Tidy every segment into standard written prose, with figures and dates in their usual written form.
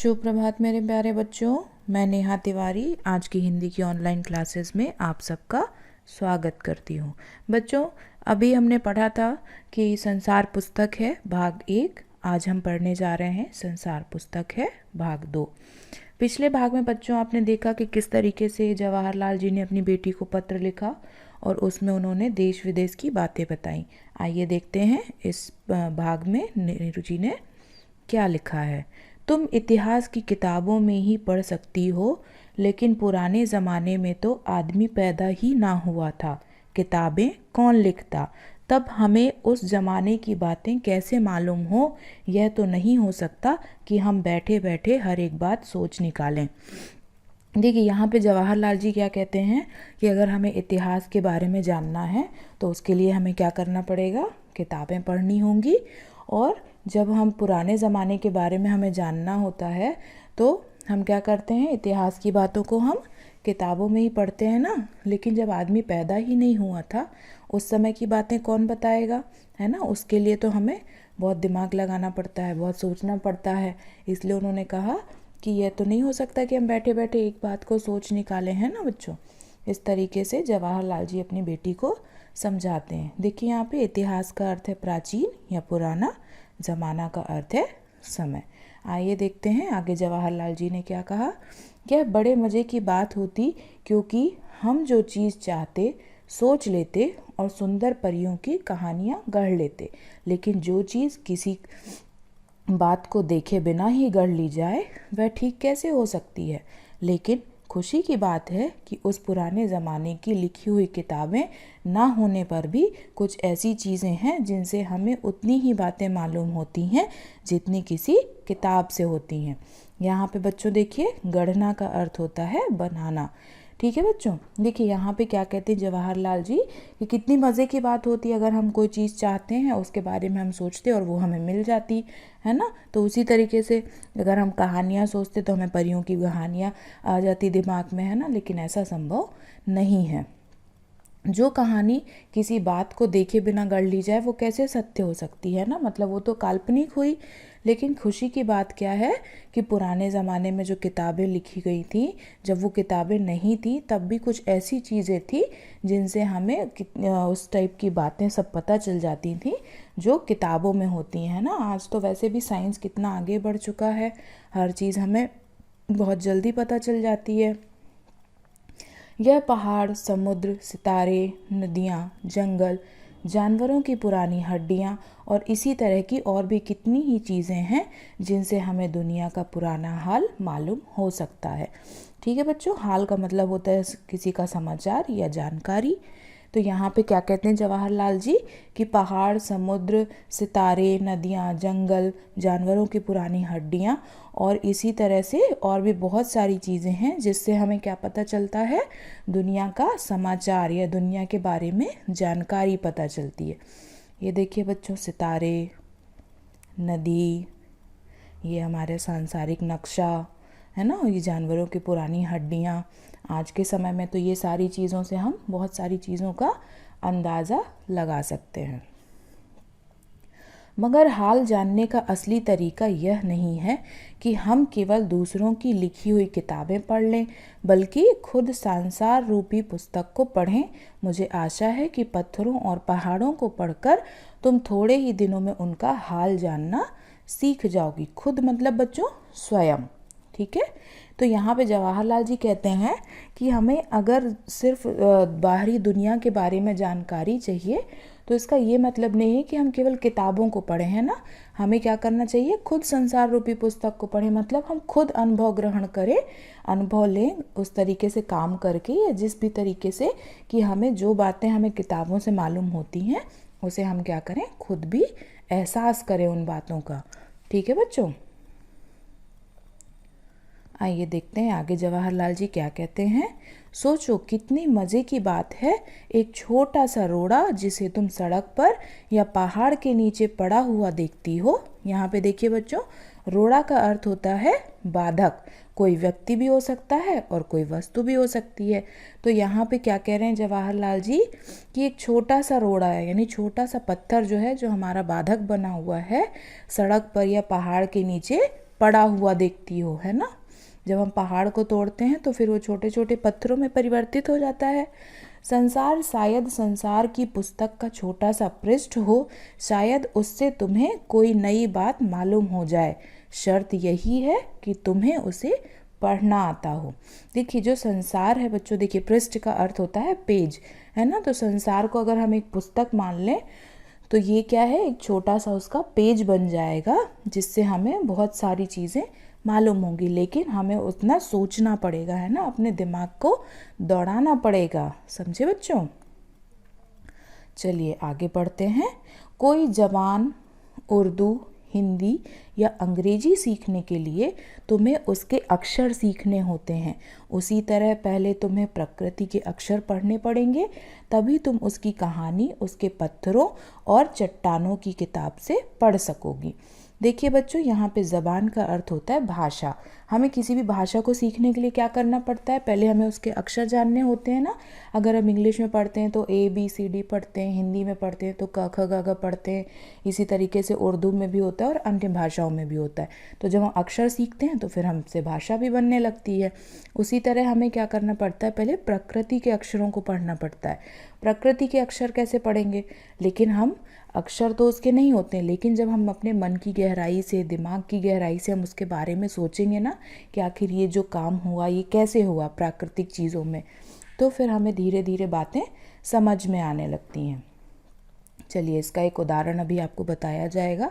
शुभ प्रभात मेरे प्यारे बच्चों। मैं नेहा तिवारी आज की हिंदी की ऑनलाइन क्लासेस में आप सबका स्वागत करती हूँ। बच्चों, अभी हमने पढ़ा था कि संसार पुस्तक है भाग 1। आज हम पढ़ने जा रहे हैं संसार पुस्तक है भाग 2। पिछले भाग में बच्चों आपने देखा कि किस तरीके से जवाहरलाल जी ने अपनी बेटी को पत्र लिखा और उसमें उन्होंने देश विदेश की बातें बताई। आइए देखते हैं इस भाग में नेहरू जी ने क्या लिखा है। तुम इतिहास की किताबों में ही पढ़ सकती हो, लेकिन पुराने ज़माने में तो आदमी पैदा ही ना हुआ था। किताबें कौन लिखता, तब हमें उस ज़माने की बातें कैसे मालूम हो। यह तो नहीं हो सकता कि हम बैठे बैठे हर एक बात सोच निकालें। देखिए, यहाँ पे जवाहरलाल जी क्या कहते हैं कि अगर हमें इतिहास के बारे में जानना है तो उसके लिए हमें क्या करना पड़ेगा, किताबें पढ़नी होंगी। और जब हम पुराने ज़माने के बारे में हमें जानना होता है तो हम क्या करते हैं, इतिहास की बातों को हम किताबों में ही पढ़ते हैं ना। लेकिन जब आदमी पैदा ही नहीं हुआ था उस समय की बातें कौन बताएगा, है ना। उसके लिए तो हमें बहुत दिमाग लगाना पड़ता है, बहुत सोचना पड़ता है। इसलिए उन्होंने कहा कि यह तो नहीं हो सकता कि हम बैठे बैठे एक बात को सोच निकालें, है ना बच्चों। इस तरीके से जवाहरलाल जी अपनी बेटी को समझाते हैं। देखिए, यहाँ पे इतिहास का अर्थ है प्राचीन या पुराना, ज़माना का अर्थ है समय। आइए देखते हैं आगे जवाहरलाल जी ने क्या कहा। यह बड़े मज़े की बात होती, क्योंकि हम जो चीज़ चाहते सोच लेते और सुंदर परियों की कहानियाँ गढ़ लेते, लेकिन जो चीज़ किसी बात को देखे बिना ही गढ़ ली जाए वह ठीक कैसे हो सकती है। लेकिन खुशी की बात है कि उस पुराने ज़माने की लिखी हुई किताबें ना होने पर भी कुछ ऐसी चीज़ें हैं जिनसे हमें उतनी ही बातें मालूम होती हैं जितनी किसी किताब से होती हैं। यहाँ पे बच्चों देखिए, गढ़ना का अर्थ होता है बनाना। ठीक है बच्चों, देखिए यहाँ पे क्या कहते हैं जवाहरलाल जी कि कितनी मज़े की बात होती है अगर हम कोई चीज़ चाहते हैं उसके बारे में हम सोचते और वो हमें मिल जाती है ना। तो उसी तरीके से अगर हम कहानियाँ सोचते तो हमें परियों की कहानियाँ आ जाती दिमाग में, है ना। लेकिन ऐसा संभव नहीं है। जो कहानी किसी बात को देखे बिना गढ़ ली जाए वो कैसे सत्य हो सकती है ना, मतलब वो तो काल्पनिक हुई। लेकिन खुशी की बात क्या है कि पुराने ज़माने में जो किताबें लिखी गई थी, जब वो किताबें नहीं थी तब भी कुछ ऐसी चीज़ें थी जिनसे हमें उस टाइप की बातें सब पता चल जाती थी जो किताबों में होती हैं ना। आज तो वैसे भी साइंस कितना आगे बढ़ चुका है, हर चीज़ हमें बहुत जल्दी पता चल जाती है। यह पहाड़, समुद्र, सितारे, नदियाँ, जंगल, जानवरों की पुरानी हड्डियाँ और इसी तरह की और भी कितनी ही चीज़ें हैं जिनसे हमें दुनिया का पुराना हाल मालूम हो सकता है। ठीक है बच्चों, हाल का मतलब होता है किसी का समाचार या जानकारी। तो यहाँ पे क्या कहते हैं जवाहरलाल जी कि पहाड़, समुद्र, सितारे, नदियाँ, जंगल, जानवरों की पुरानी हड्डियाँ और इसी तरह से और भी बहुत सारी चीज़ें हैं जिससे हमें क्या पता चलता है, दुनिया का समाचार या दुनिया के बारे में जानकारी पता चलती है। ये देखिए बच्चों, सितारे, नदी, ये हमारे सांसारिक नक्शा, है ना, ये जानवरों की पुरानी हड्डियाँ। आज के समय में तो ये सारी चीज़ों से हम बहुत सारी चीज़ों का अंदाज़ा लगा सकते हैं। मगर हाल जानने का असली तरीका यह नहीं है कि हम केवल दूसरों की लिखी हुई किताबें पढ़ लें, बल्कि खुद संसार रूपी पुस्तक को पढ़ें। मुझे आशा है कि पत्थरों और पहाड़ों को पढ़कर तुम थोड़े ही दिनों में उनका हाल जानना सीख जाओगी। खुद मतलब बच्चों स्वयं। ठीक है, तो यहाँ पे जवाहरलाल जी कहते हैं कि हमें अगर सिर्फ बाहरी दुनिया के बारे में जानकारी चाहिए तो इसका ये मतलब नहीं है कि हम केवल किताबों को पढ़ें, है ना। हमें क्या करना चाहिए, खुद संसार रूपी पुस्तक को पढ़ें, मतलब हम खुद अनुभव ग्रहण करें, अनुभव लें उस तरीके से काम करके या जिस भी तरीके से कि हमें जो बातें हमें किताबों से मालूम होती हैं उसे हम क्या करें, खुद भी एहसास करें उन बातों का। ठीक है बच्चों, आइए देखते हैं आगे जवाहरलाल जी क्या कहते हैं। सोचो कितनी मज़े की बात है, एक छोटा सा रोड़ा जिसे तुम सड़क पर या पहाड़ के नीचे पड़ा हुआ देखती हो। यहाँ पे देखिए बच्चों, रोड़ा का अर्थ होता है बाधक। कोई व्यक्ति भी हो सकता है और कोई वस्तु भी हो सकती है। तो यहाँ पे क्या कह रहे हैं जवाहरलाल जी कि एक छोटा सा रोड़ा है, यानी छोटा सा पत्थर जो है, जो हमारा बाधक बना हुआ है, सड़क पर या पहाड़ के नीचे पड़ा हुआ देखती हो, है ना। जब हम पहाड़ को तोड़ते हैं तो फिर वो छोटे छोटे पत्थरों में परिवर्तित हो जाता है। संसार शायद संसार की पुस्तक का छोटा सा पृष्ठ हो, शायद उससे तुम्हें कोई नई बात मालूम हो जाए। शर्त यही है कि तुम्हें उसे पढ़ना आता हो। देखिए जो संसार है बच्चों, देखिए पृष्ठ का अर्थ होता है पेज, है ना। तो संसार को अगर हम एक पुस्तक मान लें तो ये क्या है, एक छोटा सा उसका पेज बन जाएगा जिससे हमें बहुत सारी चीज़ें मालूम होंगी, लेकिन हमें उतना सोचना पड़ेगा, है ना, अपने दिमाग को दौड़ाना पड़ेगा। समझे बच्चों। चलिए आगे बढ़ते हैं। कोई जवान उर्दू, हिंदी या अंग्रेजी सीखने के लिए तुम्हें उसके अक्षर सीखने होते हैं। उसी तरह पहले तुम्हें प्रकृति के अक्षर पढ़ने पड़ेंगे, तभी तुम उसकी कहानी उसके पत्थरों और चट्टानों की किताब से पढ़ सकोगी। देखिए बच्चों, यहाँ पे ज़बान का अर्थ होता है भाषा। हमें किसी भी भाषा को सीखने के लिए क्या करना पड़ता है, पहले हमें उसके अक्षर जानने होते हैं ना। अगर हम इंग्लिश में पढ़ते हैं तो ABCD पढ़ते हैं, हिंदी में पढ़ते हैं तो क ख ग घ पढ़ते हैं, इसी तरीके से उर्दू में भी होता है और अन्य भाषाओं में भी होता है। तो जब हम अक्षर सीखते हैं तो फिर हमसे भाषा भी बनने लगती है। उसी तरह हमें क्या करना पड़ता है, पहले प्रकृति के अक्षरों को पढ़ना पड़ता है। प्रकृति के अक्षर कैसे पढ़ेंगे, लेकिन हम अक्षर तो उसके नहीं होते हैं, लेकिन जब हम अपने मन की गहराई से, दिमाग की गहराई से हम उसके बारे में सोचेंगे ना कि आखिर ये जो काम हुआ ये कैसे हुआ प्राकृतिक चीज़ों में, तो फिर हमें धीरे धीरे बातें समझ में आने लगती हैं। चलिए इसका एक उदाहरण अभी आपको बताया जाएगा।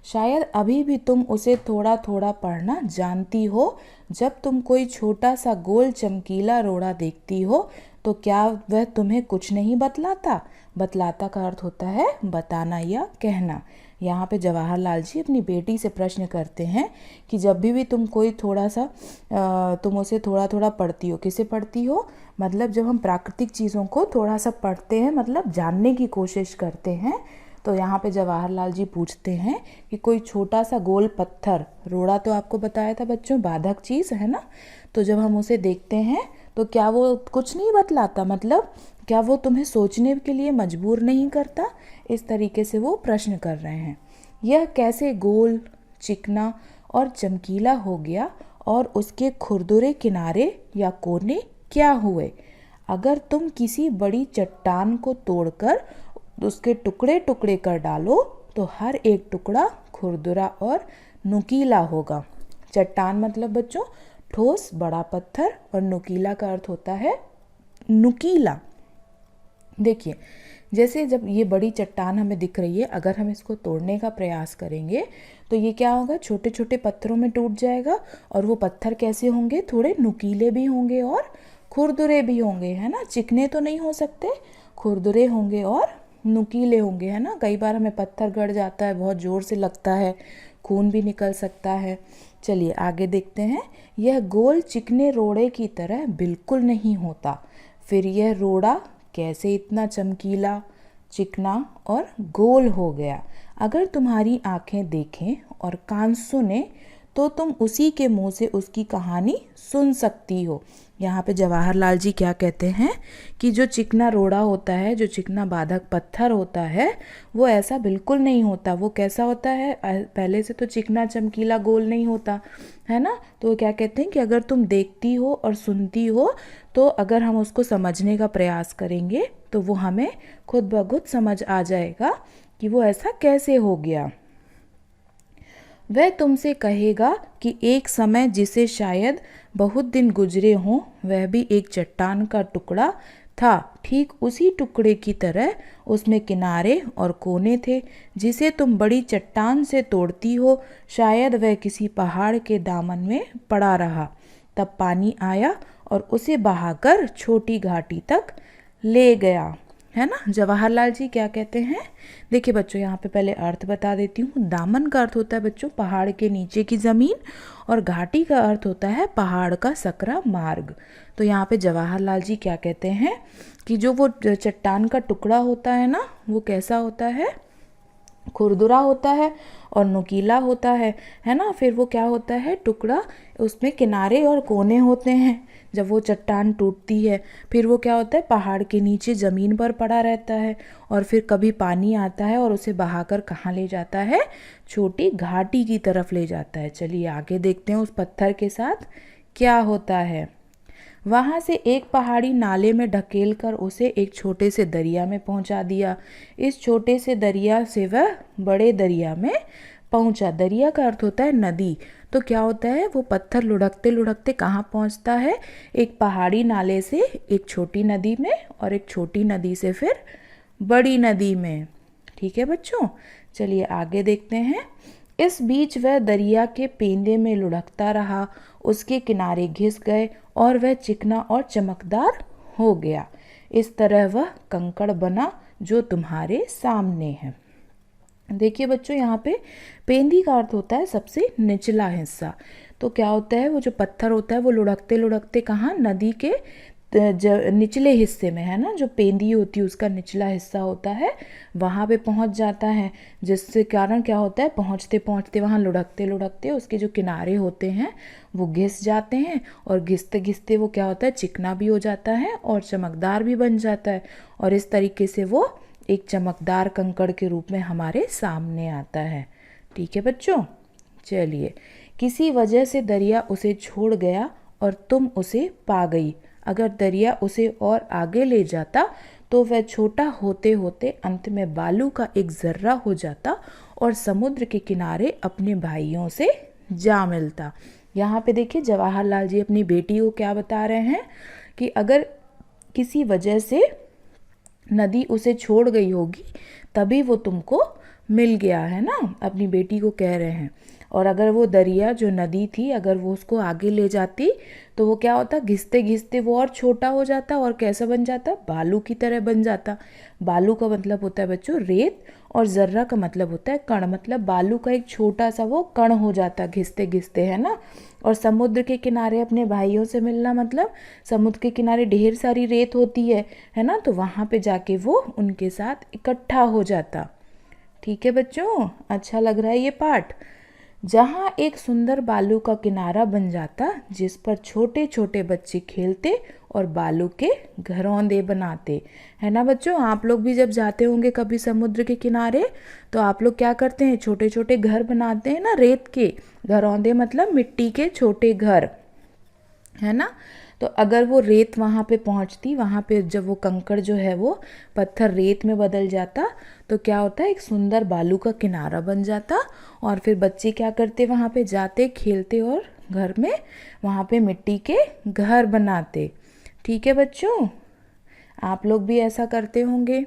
शायद अभी भी तुम उसे थोड़ा थोड़ा पढ़ना जानती हो। जब तुम कोई छोटा सा गोल चमकीला रोड़ा देखती हो तो क्या वह तुम्हें कुछ नहीं बतलाता। बतलाता का अर्थ होता है बताना या कहना। यहाँ पे जवाहरलाल जी अपनी बेटी से प्रश्न करते हैं कि जब भी तुम कोई थोड़ा सा तुम उसे थोड़ा थोड़ा पढ़ती हो, किसे पढ़ती हो, मतलब जब हम प्राकृतिक चीज़ों को थोड़ा सा पढ़ते हैं, मतलब जानने की कोशिश करते हैं, तो यहाँ पे जवाहरलाल जी पूछते हैं कि कोई छोटा सा गोल पत्थर, रोड़ा तो आपको बताया था बच्चों बाधक चीज़ है ना, तो जब हम उसे देखते हैं तो क्या वो कुछ नहीं बतलाता, मतलब क्या वो तुम्हें सोचने के लिए मजबूर नहीं करता। इस तरीके से वो प्रश्न कर रहे हैं। यह कैसे गोल, चिकना और चमकीला हो गया और उसके खुरदुरे किनारे या कोने क्या हुए। अगर तुम किसी बड़ी चट्टान को तोड़कर उसके टुकड़े टुकड़े कर डालो तो हर एक टुकड़ा खुरदुरा और नुकीला होगा। चट्टान मतलब बच्चों ठोस बड़ा पत्थर, और नुकीला का अर्थ होता है नुकीला। देखिए जैसे जब ये बड़ी चट्टान हमें दिख रही है, अगर हम इसको तोड़ने का प्रयास करेंगे तो ये क्या होगा, छोटे छोटे पत्थरों में टूट जाएगा। और वो पत्थर कैसे होंगे, थोड़े नुकीले भी होंगे और खुरदुरे भी होंगे, है ना। चिकने तो नहीं हो सकते, खुरदुरे होंगे और नुकीले होंगे, है ना। कई बार हमें पत्थर गड़ जाता है, बहुत ज़ोर से लगता है, खून भी निकल सकता है। चलिए आगे देखते हैं। यह गोल चिकने रोड़े की तरह बिल्कुल नहीं होता। फिर यह रोड़ा कैसे इतना चमकीला, चिकना और गोल हो गया। अगर तुम्हारी आंखें देखें और कान सुने तो तुम उसी के मुंह से उसकी कहानी सुन सकती हो। यहाँ पे जवाहरलाल जी क्या कहते हैं कि जो चिकना रोड़ा होता है, जो चिकना बाधक पत्थर होता है, वो ऐसा बिल्कुल नहीं होता। वो कैसा होता है, पहले से तो चिकना चमकीला गोल नहीं होता, है ना। तो क्या कहते हैं कि अगर तुम देखती हो और सुनती हो तो अगर हम उसको समझने का प्रयास करेंगे तो वो हमें खुद ब खुद समझ आ जाएगा कि वो ऐसा कैसे हो गया। वह तुमसे कहेगा कि एक समय जिसे शायद बहुत दिन गुजरे हों, वह भी एक चट्टान का टुकड़ा था। ठीक उसी टुकड़े की तरह उसमें किनारे और कोने थे। जिसे तुम बड़ी चट्टान से तोड़ती हो, शायद वह किसी पहाड़ के दामन में पड़ा रहा। तब पानी आया और उसे बहाकर छोटी घाटी तक ले गया, है ना। जवाहरलाल जी क्या कहते हैं, देखिए बच्चों यहाँ पे पहले अर्थ बता देती हूँ। दामन का अर्थ होता है बच्चों पहाड़ के नीचे की ज़मीन, और घाटी का अर्थ होता है पहाड़ का सकरा मार्ग। तो यहाँ पे जवाहरलाल जी क्या कहते हैं कि जो वो चट्टान का टुकड़ा होता है ना, वो कैसा होता है, खुरदुरा होता है और नुकीला होता है ना। फिर वो क्या होता है, टुकड़ा, उसमें किनारे और कोने होते हैं। जब वो चट्टान टूटती है फिर वो क्या होता है, पहाड़ के नीचे ज़मीन पर पड़ा रहता है और फिर कभी पानी आता है और उसे बहाकर कहाँ ले जाता है, छोटी घाटी की तरफ ले जाता है। चलिए आगे देखते हैं उस पत्थर के साथ क्या होता है। वहाँ से एक पहाड़ी नाले में ढकेल कर उसे एक छोटे से दरिया में पहुँचा दिया। इस छोटे से दरिया से वह बड़े दरिया में पहुँचा। दरिया का अर्थ होता है नदी। तो क्या होता है, वो पत्थर लुढ़कते लुढ़कते कहाँ पहुँचता है, एक पहाड़ी नाले से एक छोटी नदी में और एक छोटी नदी से फिर बड़ी नदी में। ठीक है बच्चों, चलिए आगे देखते हैं। इस बीच वह दरिया के पेंदे में लुढ़कता रहा, उसके किनारे घिस गए और वह चिकना और चमकदार हो गया। इस तरह वह कंकड़ बना जो तुम्हारे सामने है। देखिए बच्चों, यहाँ पे पेंदी का अर्थ होता है सबसे निचला हिस्सा। तो क्या होता है, वो जो पत्थर होता है वो लुढ़कते लुढ़कते कहाँ, नदी के निचले हिस्से में, है ना, जो पेंदी होती है उसका निचला हिस्सा होता है, वहाँ पे पहुँच जाता है। जिससे कारण क्या होता है, पहुँचते पहुँचते वहाँ लुढ़कते लुढ़कते उसके जो किनारे होते हैं वो घिस जाते हैं और घिसते घिसते वो क्या होता है, चिकना भी हो जाता है और चमकदार भी बन जाता है। और इस तरीके से वो एक चमकदार कंकड़ के रूप में हमारे सामने आता है। ठीक है बच्चों, चलिए। किसी वजह से दरिया उसे छोड़ गया और तुम उसे पा गई। अगर दरिया उसे और आगे ले जाता तो वह छोटा होते होते अंत में बालू का एक जर्रा हो जाता और समुद्र के किनारे अपने भाइयों से जा मिलता। यहाँ पे देखिए जवाहरलाल जी अपनी बेटी को क्या बता रहे हैं कि अगर किसी वजह से नदी उसे छोड़ गई होगी तभी वो तुमको मिल गया, है ना, अपनी बेटी को कह रहे हैं। और अगर वो दरिया जो नदी थी अगर वो उसको आगे ले जाती तो वो क्या होता, घिसते घिसते वो और छोटा हो जाता और कैसा बन जाता, बालू की तरह बन जाता। बालू का मतलब होता है बच्चों रेत और जर्रा का मतलब होता है कण। मतलब बालू का एक छोटा सा वो कण हो जाता घिसते घिसते, है ना। और समुद्र के किनारे अपने भाइयों से मिलना मतलब समुद्र के किनारे ढेर सारी रेत होती है ना, तो वहाँ पे जाके वो उनके साथ इकट्ठा हो जाता। ठीक है बच्चों, अच्छा लग रहा है ये पाठ। जहाँ एक सुंदर बालू का किनारा बन जाता जिस पर छोटे छोटे बच्चे खेलते और बालू के घरौंदे बनाते, है ना बच्चों। आप लोग भी जब जाते होंगे कभी समुद्र के किनारे तो आप लोग क्या करते हैं, छोटे छोटे घर बनाते हैं ना, रेत के घरौंदे मतलब मिट्टी के छोटे घर, है ना। तो अगर वो रेत वहाँ पे पहुँचती, वहाँ पे जब वो कंकड़ जो है वो पत्थर रेत में बदल जाता तो क्या होता है, एक सुंदर बालू का किनारा बन जाता और फिर बच्चे क्या करते, वहाँ पे जाते खेलते और घर में वहाँ पे मिट्टी के घर बनाते। ठीक है बच्चों, आप लोग भी ऐसा करते होंगे।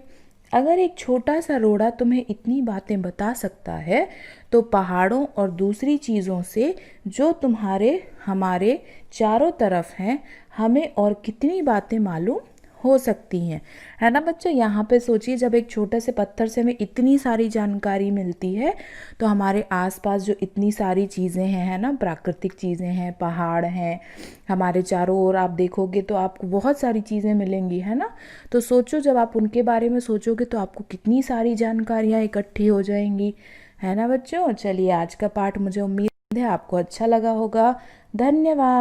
अगर एक छोटा सा रोड़ा तुम्हें इतनी बातें बता सकता है तो पहाड़ों और दूसरी चीज़ों से जो तुम्हारे हमारे चारों तरफ हैं हमें और कितनी बातें मालूम हो सकती हैं, है ना बच्चों। यहाँ पे सोचिए, जब एक छोटे से पत्थर से हमें इतनी सारी जानकारी मिलती है तो हमारे आसपास जो इतनी सारी चीज़ें हैं, है ना, प्राकृतिक चीज़ें हैं, पहाड़ हैं, हमारे चारों ओर आप देखोगे तो आपको बहुत सारी चीज़ें मिलेंगी, है ना। तो सोचो, जब आप उनके बारे में सोचोगे तो आपको कितनी सारी जानकारियाँ इकट्ठी हो जाएंगी, है ना बच्चों। चलिए आज का पाठ मुझे उम्मीद है आपको अच्छा लगा होगा। धन्यवाद।